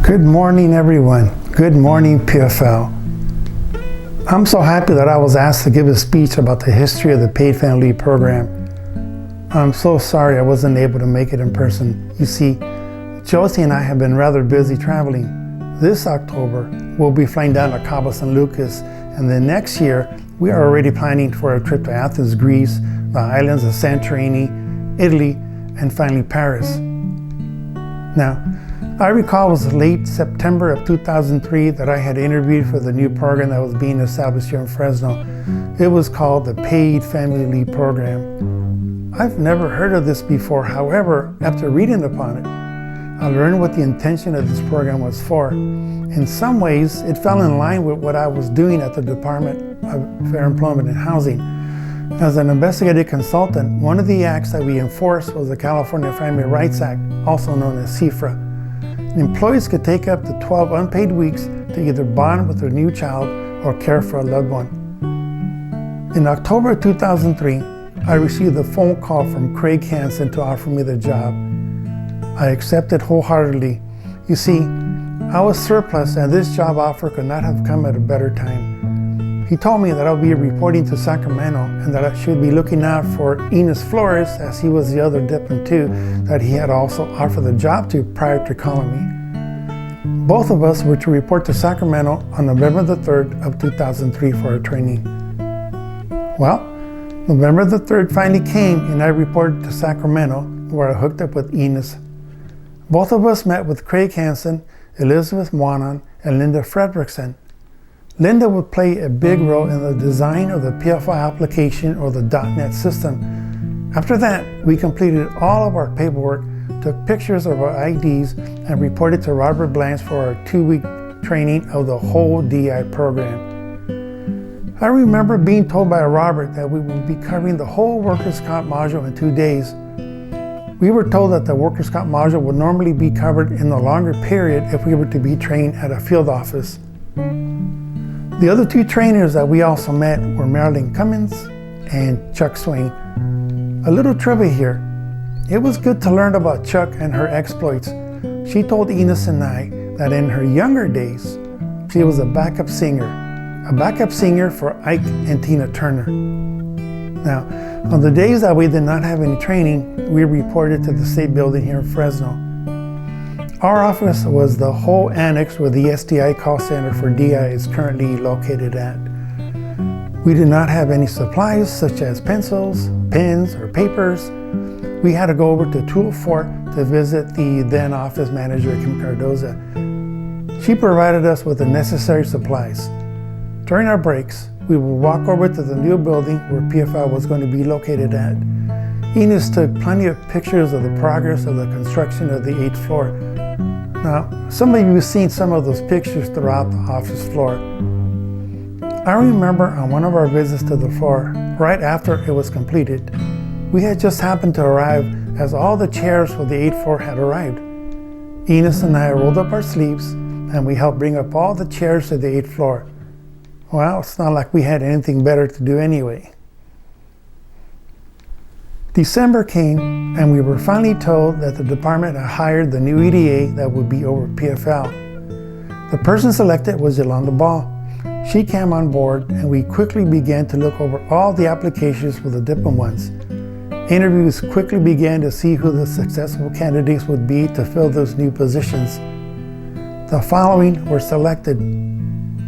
Good morning, everyone. Good morning, PFL. I'm so happy that I was asked to give a speech about the history of the Paid Family Leave program. I'm so sorry I wasn't able to make it in person. You see, Josie and I have been rather busy traveling. This October, we'll be flying down to Cabo San Lucas, and then next year, we are already planning for a trip to Athens, Greece, the islands of Santorini, Italy, and finally Paris. Now, I recall it was late September of 2003 that I had interviewed for the new program that was being established here in Fresno. It was called the Paid Family Leave Program. I've never heard of this before. However, after reading upon it, I learned what the intention of this program was for. In some ways, it fell in line with what I was doing at the Department of Fair Employment and Housing. As an investigative consultant, one of the acts that we enforced was the California Family Rights Act, also known as CFRA. Employees could take up to 12 unpaid weeks to either bond with their new child or care for a loved one. In October 2003, I received a phone call from Craig Hansen to offer me the job. I accepted wholeheartedly. You see, I was surplus and this job offer could not have come at a better time. He told me that I'll be reporting to Sacramento and that I should be looking out for Enos Flores, as he was the other Dippin' II that he had also offered the job to prior to calling me. Both of us were to report to Sacramento on November the 3rd of 2003 for our training. Well, November the 3rd finally came and I reported to Sacramento, where I hooked up with Enos. Both of us met with Craig Hansen, Elizabeth Moanon, and Linda Fredrickson. Linda would play a big role in the design of the PFL application or the .NET system. After that, we completed all of our paperwork, took pictures of our IDs, and reported to Robert Blanche for our 2-week training of the whole DI program. I remember being told by Robert that we would be covering the whole workers' comp module in 2 days. We were told that the workers' comp module would normally be covered in a longer period if we were to be trained at a field office. The other 2 trainers that we also met were Marilyn Cummins and Chuck Swain. A little trivia here. It was good to learn about Chuck and her exploits. She told Enos and I that in her younger days, she was a backup singer for Ike and Tina Turner. Now, on the days that we did not have any training, we reported to the state building here in Fresno. Our office was the whole annex where the SDI call center for DI is currently located at. We did not have any supplies such as pencils, pens, or papers. We had to go over to 204 to visit the then office manager, Kim Cardoza. She provided us with the necessary supplies. During our breaks, we would walk over to the new building where PFL was going to be located at. Enos took plenty of pictures of the progress of the construction of the 8th floor. Now, some of you have seen some of those pictures throughout the office floor. I remember on one of our visits to the floor, right after it was completed, we had just happened to arrive as all the chairs for the 8th floor had arrived. Enos and I rolled up our sleeves and we helped bring up all the chairs to the 8th floor. Well, it's not like we had anything better to do anyway. December came and we were finally told that the department had hired the new EDA that would be over PFL. The person selected was Yolanda Ball. She came on board and we quickly began to look over all the applications for the Dippin' ones. Interviews quickly began to see who the successful candidates would be to fill those new positions. The following were selected: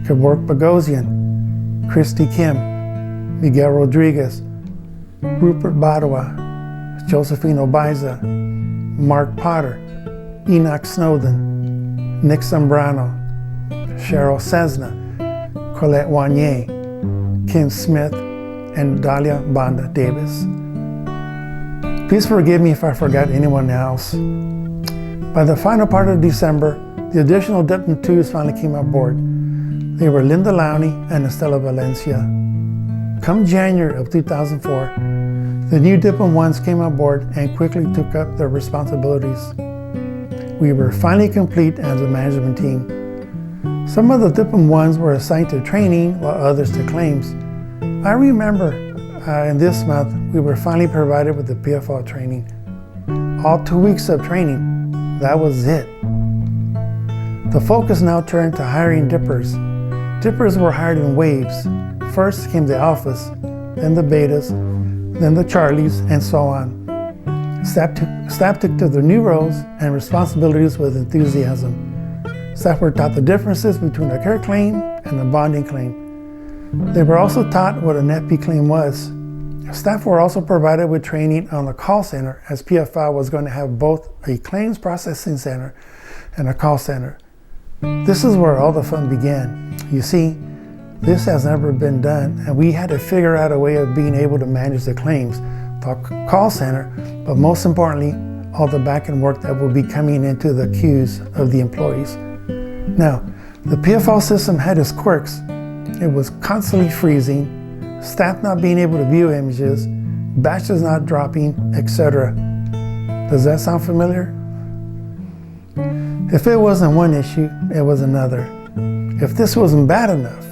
Kevork Bogosian, Christy Kim, Miguel Rodriguez, Rupert Badua, Josephine Obaiza, Mark Potter, Enoch Snowden, Nick Zambrano, Cheryl Cessna, Colette Wanier, Kim Smith, and Dahlia Banda Davis. Please forgive me if I forgot anyone else. By the final part of December, the additional Dippin' IIs finally came aboard. They were Linda Lowney and Estela Valencia. Come January of 2004, the new Dippin' I's came on board and quickly took up their responsibilities. We were finally complete as a management team. Some of the Dippin' I's were assigned to training while others to claims. I remember in this month, we were finally provided with the PFL training. All 2 weeks of training, that was it. The focus now turned to hiring dippers. Dippers were hired in waves. First came the alphas, then the betas, then the charlies, and so on. Staff took to their new roles and responsibilities with enthusiasm. Staff were taught the differences between a care claim and a bonding claim. They were also taught what an FP claim was. Staff were also provided with training on the call center, as PFL was going to have both a claims processing center and a call center. This is where all the fun began. You see, this has never been done, and we had to figure out a way of being able to manage the claims, the call center, but most importantly, all the back-end work that will be coming into the queues of the employees. Now, the PFL system had its quirks. It was constantly freezing, staff not being able to view images, batches not dropping, etc. Does that sound familiar? If it wasn't one issue, it was another. If this wasn't bad enough,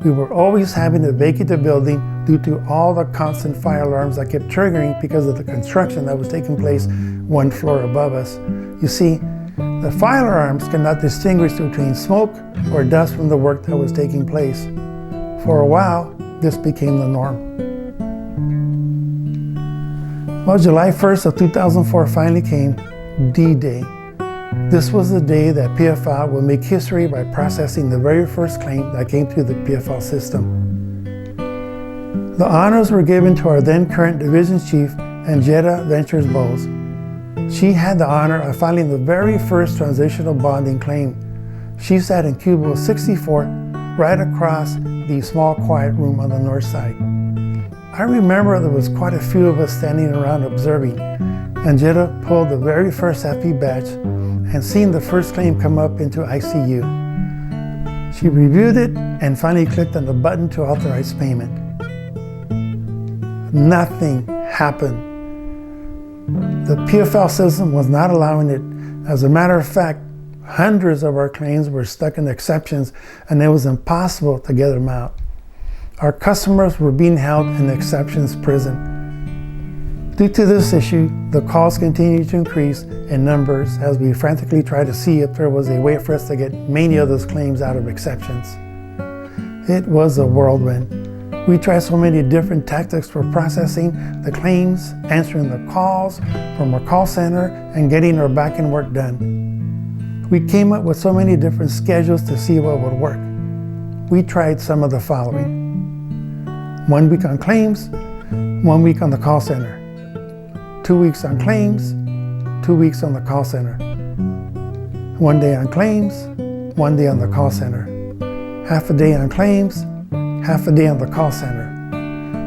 we were always having to vacate the building due to all the constant fire alarms that kept triggering because of the construction that was taking place one floor above us. You see, the fire alarms cannot distinguish between smoke or dust from the work that was taking place. For a while, this became the norm. Well, July 1st of 2004 finally came, D-Day. This was the day that PFL would make history by processing the very first claim that came through the PFL system. The honors were given to our then current division chief, Angetta Ventures Bowles. She had the honor of filing the very first transitional bonding claim. She sat in cubicle 64, right across the small quiet room on the north side. I remember there was quite a few of us standing around observing. Angetta pulled the very first FP batch and seen the first claim come up into ICU. She reviewed it and finally clicked on the button to authorize payment. Nothing happened. The PFL system was not allowing it. As a matter of fact, hundreds of our claims were stuck in exceptions and it was impossible to get them out. Our customers were being held in exceptions prison. Due to this issue, the calls continued to increase in numbers as we frantically tried to see if there was a way for us to get many of those claims out of exceptions. It was a whirlwind. We tried so many different tactics for processing the claims, answering the calls from our call center, and getting our back-end work done. We came up with so many different schedules to see what would work. We tried some of the following. 1 week on claims, 1 week on the call center. 2 weeks on claims, 2 weeks on the call center. 1 day on claims, 1 day on the call center. Half a day on claims, half a day on the call center.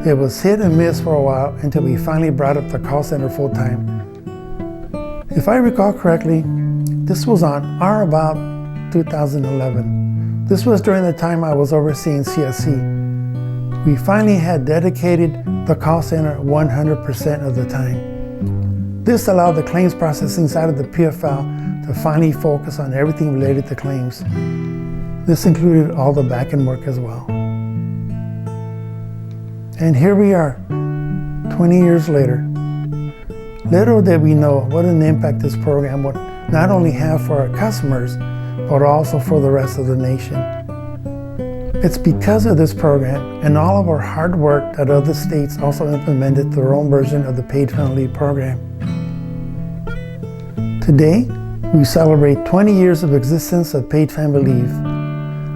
It was hit and miss for a while until we finally brought up the call center full time. If I recall correctly, this was on or about 2011. This was during the time I was overseeing CSC. We finally had dedicated the call center 100% of the time. This allowed the claims processing side of the PFL to finally focus on everything related to claims. This included all the back-end work as well. And here we are, 20 years later. Little did we know what an impact this program would not only have for our customers, but also for the rest of the nation. It's because of this program and all of our hard work that other states also implemented their own version of the paid family leave program. Today, we celebrate 20 years of existence of paid family leave.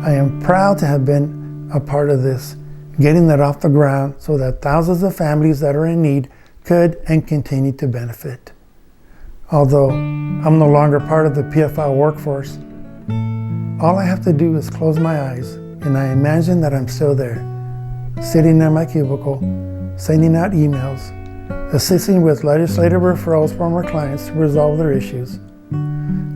I am proud to have been a part of this, getting that off the ground so that thousands of families that are in need could and continue to benefit. Although I'm no longer part of the PFL workforce, all I have to do is close my eyes and I imagine that I'm still there, sitting in my cubicle, sending out emails, assisting with legislative referrals from our clients to resolve their issues.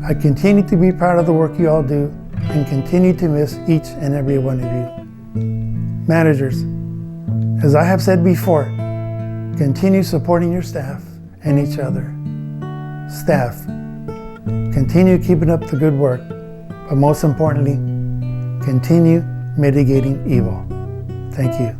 I continue to be proud of the work you all do and continue to miss each and every one of you. Managers, as I have said before, continue supporting your staff and each other. Staff, continue keeping up the good work, but most importantly, continue mitigating evil. Thank you.